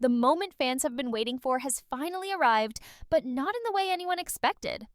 The moment fans have been waiting for has finally arrived, but not in the way anyone expected.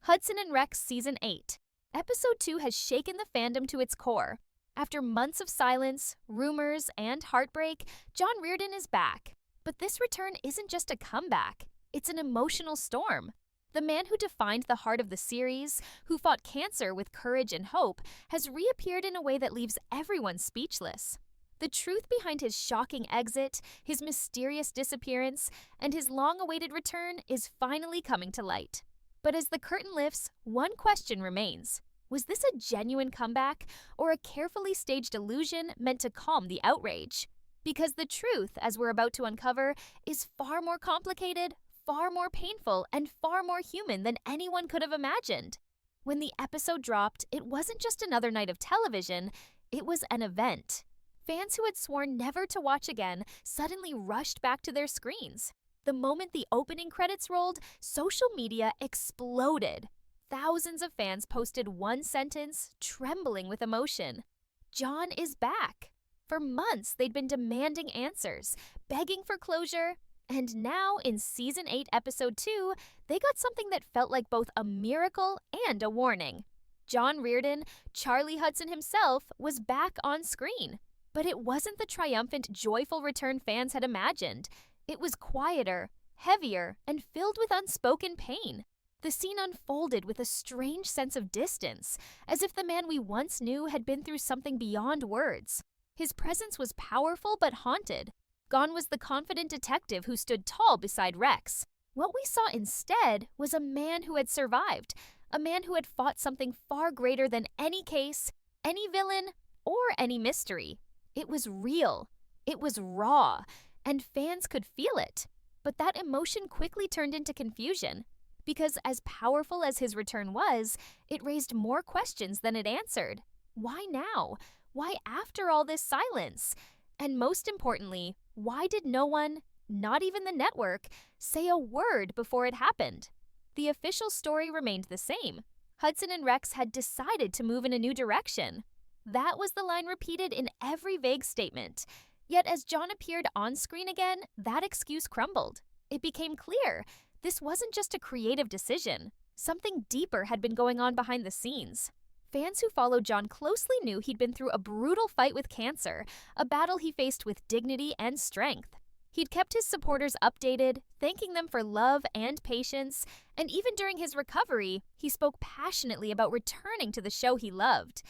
Hudson and Rex Season 8. Episode 2 has shaken the fandom to its core. After months of silence, rumors, and heartbreak, John Reardon is back. But this return isn't just a comeback, it's an emotional storm. The man who defined the heart of the series, who fought cancer with courage and hope, has reappeared in a way that leaves everyone speechless. The truth behind his shocking exit, his mysterious disappearance, and his long-awaited return is finally coming to light. But as the curtain lifts, one question remains. Was this a genuine comeback, or a carefully staged illusion meant to calm the outrage? Because the truth, as we're about to uncover, is far more complicated, far more painful, and far more human than anyone could have imagined. When the episode dropped, it wasn't just another night of television, it was an event. Fans who had sworn never to watch again suddenly rushed back to their screens. The moment the opening credits rolled, social media exploded. Thousands of fans posted one sentence, trembling with emotion. John is back. For months, they'd been demanding answers, begging for closure, and now, in Season 8, Episode 2, they got something that felt like both a miracle and a warning. John Reardon, Charlie Hudson himself, was back on screen. But it wasn't the triumphant, joyful return fans had imagined. It was quieter, heavier, and filled with unspoken pain. The scene unfolded with a strange sense of distance, as if the man we once knew had been through something beyond words. His presence was powerful but haunted. Gone was the confident detective who stood tall beside Rex. What we saw instead was a man who had survived, a man who had fought something far greater than any case, any villain, or any mystery. It was real. It was raw, and fans could feel it. But that emotion quickly turned into confusion, because as powerful as his return was, it raised more questions than it answered. Why now? Why after all this silence? And most importantly, why did no one, not even the network, say a word before it happened? The official story remained the same. Hudson and Rex had decided to move in a new direction. That was the line repeated in every vague statement. Yet as John appeared on screen again, that excuse crumbled. It became clear this wasn't just a creative decision. Something deeper had been going on behind the scenes. Fans who followed John closely knew he'd been through a brutal fight with cancer, a battle he faced with dignity and strength. He'd kept his supporters updated, thanking them for love and patience, and even during his recovery, he spoke passionately about returning to the show he loved.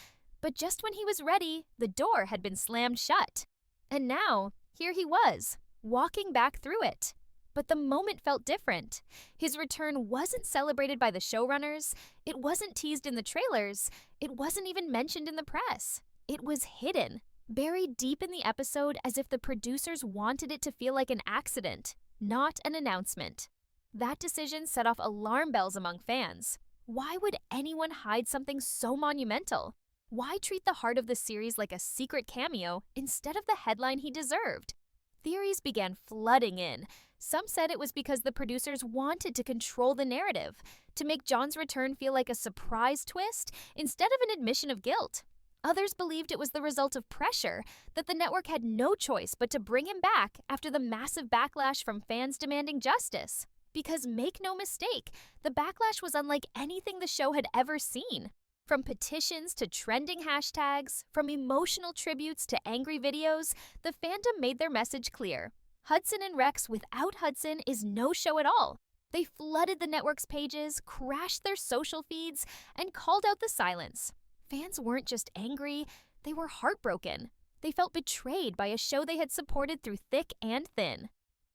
But just when he was ready, the door had been slammed shut. And now, here he was, walking back through it. But the moment felt different. His return wasn't celebrated by the showrunners, it wasn't teased in the trailers, it wasn't even mentioned in the press. It was hidden, buried deep in the episode as if the producers wanted it to feel like an accident, not an announcement. That decision set off alarm bells among fans. Why would anyone hide something so monumental? Why treat the heart of the series like a secret cameo instead of the headline he deserved? Theories began flooding in. Some said it was because the producers wanted to control the narrative, to make John's return feel like a surprise twist instead of an admission of guilt. Others believed it was the result of pressure, that the network had no choice but to bring him back after the massive backlash from fans demanding justice. Because make no mistake, the backlash was unlike anything the show had ever seen. From petitions to trending hashtags, from emotional tributes to angry videos, the fandom made their message clear. Hudson and Rex without Hudson is no show at all. They flooded the network's pages, crashed their social feeds, and called out the silence. Fans weren't just angry, they were heartbroken. They felt betrayed by a show they had supported through thick and thin.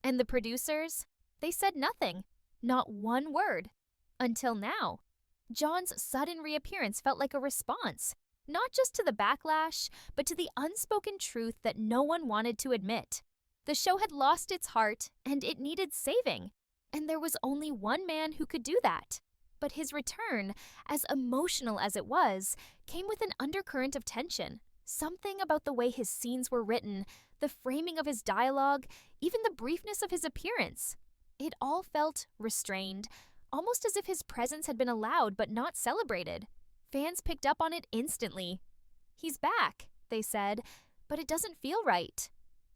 And the producers? They said nothing. Not one word. Until now. John's sudden reappearance felt like a response, not just to the backlash, but to the unspoken truth that no one wanted to admit. The show had lost its heart, and it needed saving. And there was only one man who could do that. But his return, as emotional as it was, came with an undercurrent of tension. Something about the way his scenes were written, the framing of his dialogue, even the briefness of his appearance. It all felt restrained, almost as if his presence had been allowed but not celebrated. Fans picked up on it instantly. "He's back," they said, "but it doesn't feel right."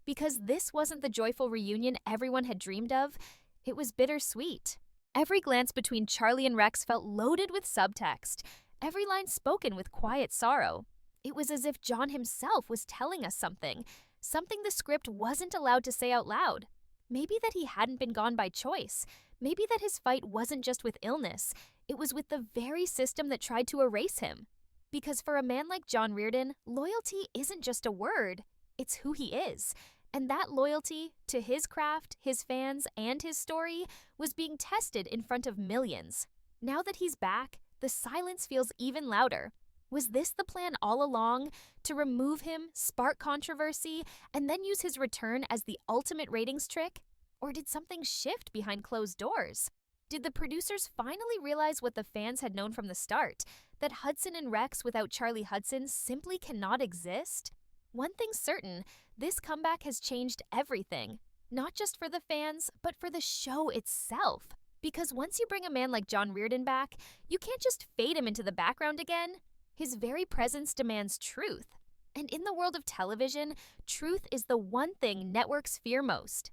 Because this wasn't the joyful reunion everyone had dreamed of, it was bittersweet. Every glance between Charlie and Rex felt loaded with subtext, every line spoken with quiet sorrow. It was as if John himself was telling us something the script wasn't allowed to say out loud. Maybe that he hadn't been gone by choice. Maybe that his fight wasn't just with illness, it was with the very system that tried to erase him. Because for a man like John Reardon, loyalty isn't just a word, it's who he is. And that loyalty to his craft, his fans, and his story was being tested in front of millions. Now that he's back, the silence feels even louder. Was this the plan all along? To remove him, spark controversy, and then use his return as the ultimate ratings trick? Or did something shift behind closed doors? Did the producers finally realize what the fans had known from the start? That Hudson and Rex without Charlie Hudson simply cannot exist? One thing's certain, this comeback has changed everything. Not just for the fans, but for the show itself. Because once you bring a man like John Reardon back, you can't just fade him into the background again. His very presence demands truth. And in the world of television, truth is the one thing networks fear most.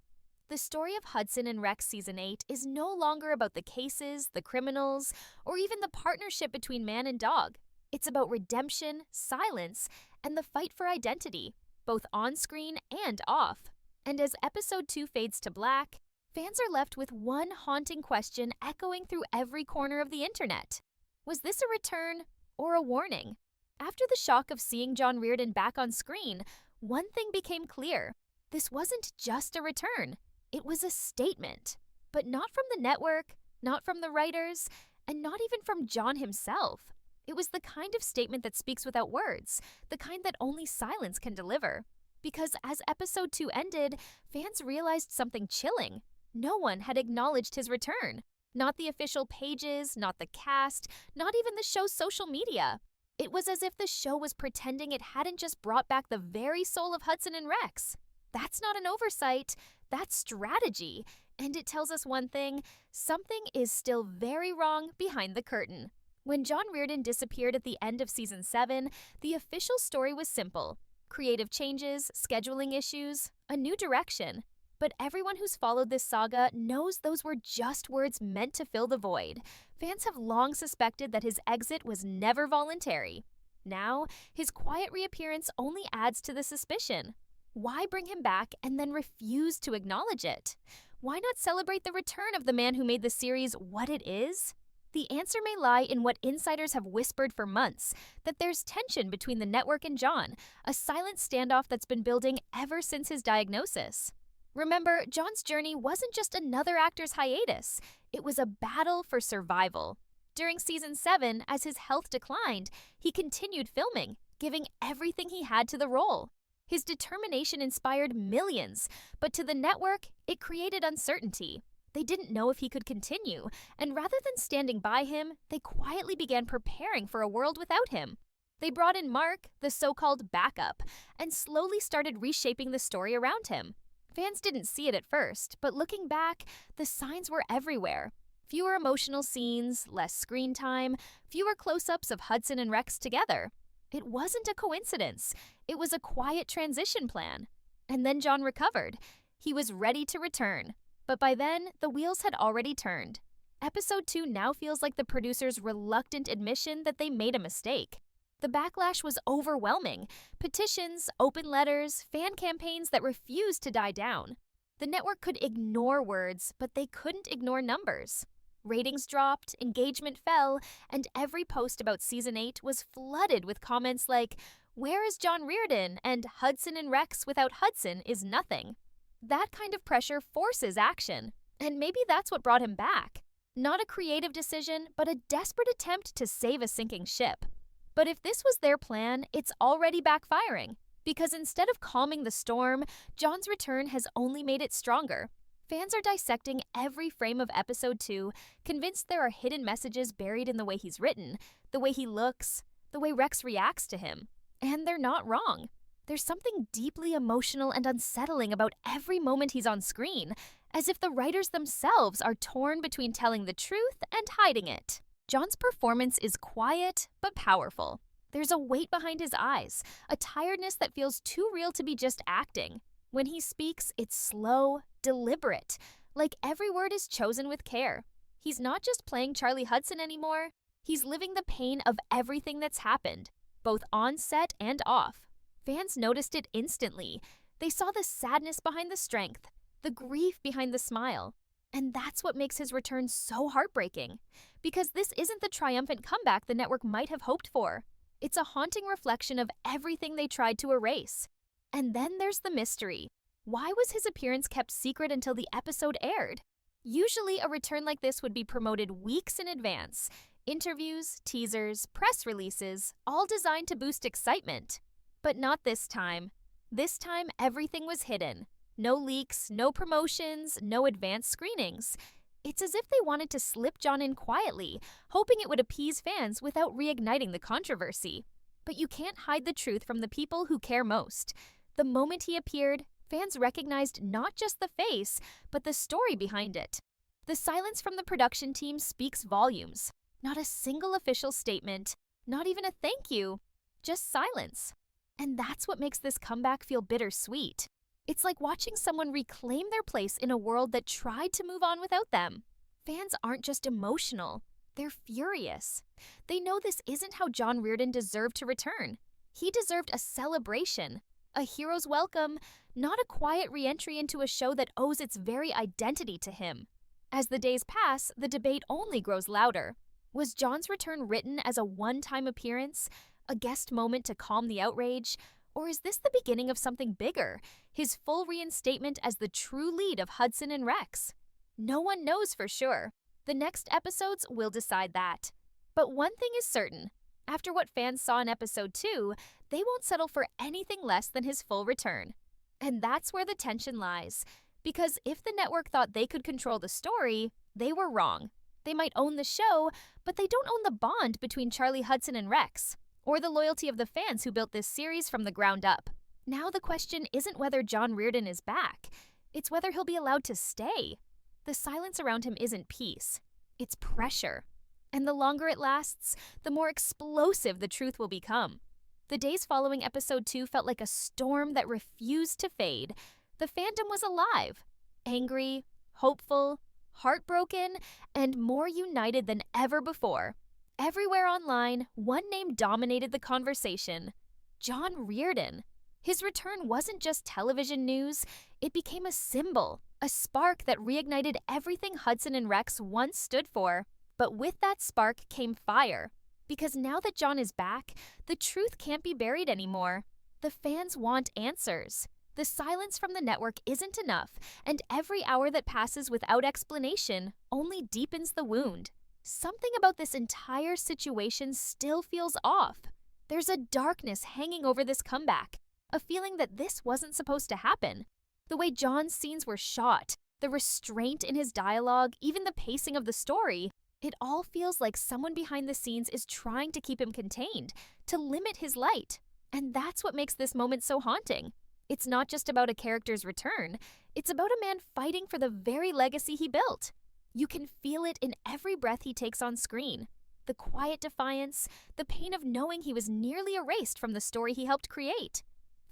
The story of Hudson and Rex Season 8 is no longer about the cases, the criminals, or even the partnership between man and dog. It's about redemption, silence, and the fight for identity, both on screen and off. And as episode 2 fades to black, fans are left with one haunting question echoing through every corner of the internet. Was this a return or a warning? After the shock of seeing John Reardon back on screen, one thing became clear. This wasn't just a return. It was a statement. But not from the network, not from the writers, and not even from John himself. It was the kind of statement that speaks without words, the kind that only silence can deliver. Because as episode 2 ended, fans realized something chilling. No one had acknowledged his return. Not the official pages, not the cast, not even the show's social media. It was as if the show was pretending it hadn't just brought back the very soul of Hudson and Rex. That's not an oversight, that's strategy. And it tells us one thing, something is still very wrong behind the curtain. When John Reardon disappeared at the end of Season 7, the official story was simple. Creative changes, scheduling issues, a new direction. But everyone who's followed this saga knows those were just words meant to fill the void. Fans have long suspected that his exit was never voluntary. Now, his quiet reappearance only adds to the suspicion. Why bring him back and then refuse to acknowledge it? Why not celebrate the return of the man who made the series what it is? The answer may lie in what insiders have whispered for months, that there's tension between the network and John, a silent standoff that's been building ever since his diagnosis. Remember, John's journey wasn't just another actor's hiatus. It was a battle for survival. During Season 7, as his health declined, he continued filming, giving everything he had to the role. His determination inspired millions, but to the network, it created uncertainty. They didn't know if he could continue, and rather than standing by him, they quietly began preparing for a world without him. They brought in Mark, the so-called backup, and slowly started reshaping the story around him. Fans didn't see it at first, but looking back, the signs were everywhere. Fewer emotional scenes, less screen time, fewer close-ups of Hudson and Rex together. It wasn't a coincidence. It was a quiet transition plan. And then John recovered. He was ready to return. But by then, the wheels had already turned. Episode 2 now feels like the producers' reluctant admission that they made a mistake. The backlash was overwhelming. Petitions, open letters, fan campaigns that refused to die down. The network could ignore words, but they couldn't ignore numbers. Ratings dropped, engagement fell, and every post about Season 8 was flooded with comments like, "Where is John Reardon?" and "Hudson and Rex without Hudson is nothing." That kind of pressure forces action, and maybe that's what brought him back. Not a creative decision, but a desperate attempt to save a sinking ship. But if this was their plan, it's already backfiring. Because instead of calming the storm, John's return has only made it stronger. Fans are dissecting every frame of Episode 2, convinced there are hidden messages buried in the way he's written, the way he looks, the way Rex reacts to him. And they're not wrong. There's something deeply emotional and unsettling about every moment he's on screen, as if the writers themselves are torn between telling the truth and hiding it. John's performance is quiet but powerful. There's a weight behind his eyes, a tiredness that feels too real to be just acting. When he speaks, it's slow, deliberate, like every word is chosen with care. He's not just playing Charlie Hudson anymore, he's living the pain of everything that's happened, both on set and off. Fans noticed it instantly. They saw the sadness behind the strength, the grief behind the smile. And that's what makes his return so heartbreaking. Because this isn't the triumphant comeback the network might have hoped for. It's a haunting reflection of everything they tried to erase. And then there's the mystery. Why was his appearance kept secret until the episode aired? Usually, a return like this would be promoted weeks in advance. Interviews, teasers, press releases, all designed to boost excitement. But not this time. This time, everything was hidden. No leaks, no promotions, no advanced screenings. It's as if they wanted to slip John in quietly, hoping it would appease fans without reigniting the controversy. But you can't hide the truth from the people who care most. The moment he appeared, fans recognized not just the face, but the story behind it. The silence from the production team speaks volumes. Not a single official statement, not even a thank you, just silence. And that's what makes this comeback feel bittersweet. It's like watching someone reclaim their place in a world that tried to move on without them. Fans aren't just emotional, they're furious. They know this isn't how John Reardon deserved to return. He deserved a celebration, a hero's welcome, not a quiet re-entry into a show that owes its very identity to him. As the days pass, the debate only grows louder. Was John's return written as a one-time appearance, a guest moment to calm the outrage? Or is this the beginning of something bigger, his full reinstatement as the true lead of Hudson and Rex? No one knows for sure. The next episodes will decide that. But one thing is certain. After what fans saw in episode 2, they won't settle for anything less than his full return. And that's where the tension lies. Because if the network thought they could control the story, they were wrong. They might own the show, but they don't own the bond between Charlie Hudson and Rex, or the loyalty of the fans who built this series from the ground up. Now the question isn't whether John Reardon is back, it's whether he'll be allowed to stay. The silence around him isn't peace, it's pressure. And the longer it lasts, the more explosive the truth will become. The days following episode 2 felt like a storm that refused to fade. The fandom was alive, angry, hopeful, heartbroken, and more united than ever before. Everywhere online, one name dominated the conversation: John Reardon. His return wasn't just television news, it became a symbol, a spark that reignited everything Hudson and Rex once stood for. But with that spark came fire. Because now that John is back, the truth can't be buried anymore. The fans want answers. The silence from the network isn't enough, and every hour that passes without explanation only deepens the wound. Something about this entire situation still feels off. There's a darkness hanging over this comeback, a feeling that this wasn't supposed to happen. The way John's scenes were shot, the restraint in his dialogue, even the pacing of the story, it all feels like someone behind the scenes is trying to keep him contained, to limit his light. And that's what makes this moment so haunting. It's not just about a character's return, it's about a man fighting for the very legacy he built. You can feel it in every breath he takes on screen. The quiet defiance, the pain of knowing he was nearly erased from the story he helped create.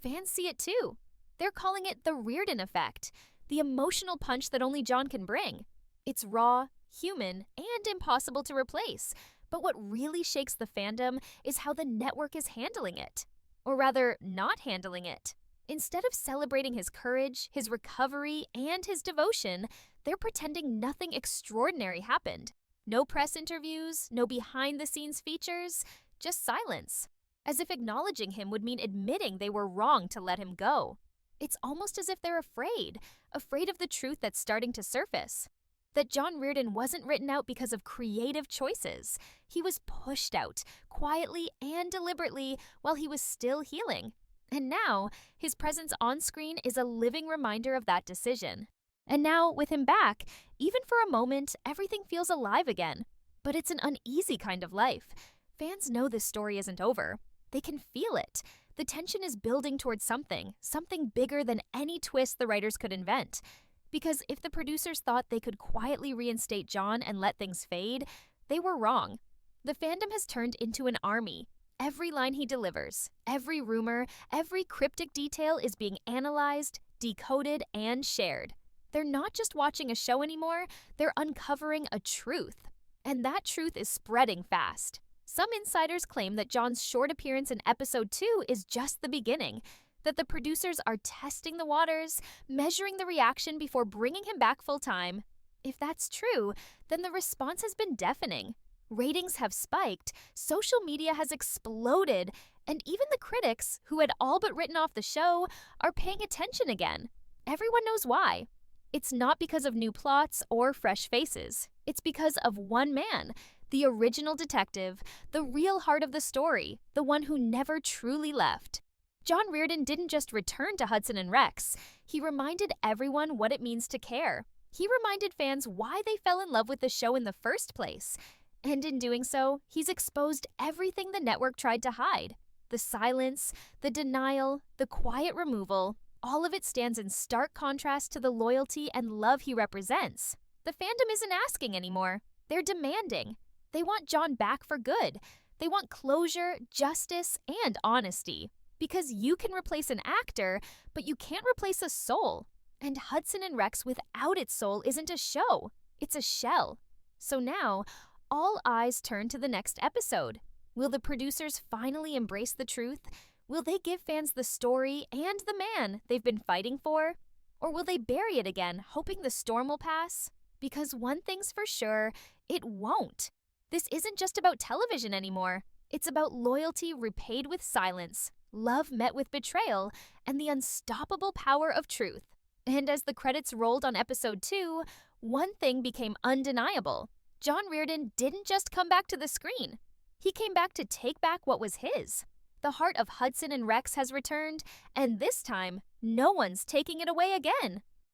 Fans see it too. They're calling it the Reardon effect, the emotional punch that only John can bring. It's raw, human, and impossible to replace. But what really shakes the fandom is how the network is handling it. Or rather, not handling it. Instead of celebrating his courage, his recovery, and his devotion, they're pretending nothing extraordinary happened. No press interviews, no behind-the-scenes features, just silence. As if acknowledging him would mean admitting they were wrong to let him go. It's almost as if they're afraid of the truth that's starting to surface. That John Reardon wasn't written out because of creative choices. He was pushed out, quietly and deliberately, while he was still healing. And now, his presence on screen is a living reminder of that decision. And now, with him back, even for a moment, everything feels alive again. But it's an uneasy kind of life. Fans know this story isn't over. They can feel it. The tension is building towards something bigger than any twist the writers could invent. Because if the producers thought they could quietly reinstate John and let things fade, they were wrong. The fandom has turned into an army. Every line he delivers, every rumor, every cryptic detail is being analyzed, decoded, and shared. They're not just watching a show anymore, they're uncovering a truth. And that truth is spreading fast. Some insiders claim that John's short appearance in episode 2 is just the beginning, that the producers are testing the waters, measuring the reaction before bringing him back full-time. If that's true, then the response has been deafening. Ratings have spiked, social media has exploded, and even the critics, who had all but written off the show, are paying attention again. Everyone knows why. It's not because of new plots or fresh faces. It's because of one man, the original detective, the real heart of the story, the one who never truly left. John Reardon didn't just return to Hudson and Rex. He reminded everyone what it means to care. He reminded fans why they fell in love with the show in the first place. And in doing so, he's exposed everything the network tried to hide. The silence, the denial, the quiet removal, all of it stands in stark contrast to the loyalty and love he represents. The fandom isn't asking anymore. They're demanding. They want John back for good. They want closure, justice, and honesty. Because you can replace an actor, but you can't replace a soul. And Hudson and Rex without its soul isn't a show. It's a shell. So now, all eyes turn to the next episode. Will the producers finally embrace the truth? Will they give fans the story and the man they've been fighting for? Or will they bury it again, hoping the storm will pass? Because one thing's for sure, it won't. This isn't just about television anymore. It's about loyalty repaid with silence, love met with betrayal, and the unstoppable power of truth. And as the credits rolled on episode 2, one thing became undeniable. John Reardon didn't just come back to the screen. He came back to take back what was his. The heart of Hudson and Rex has returned, and this time, no one's taking it away again.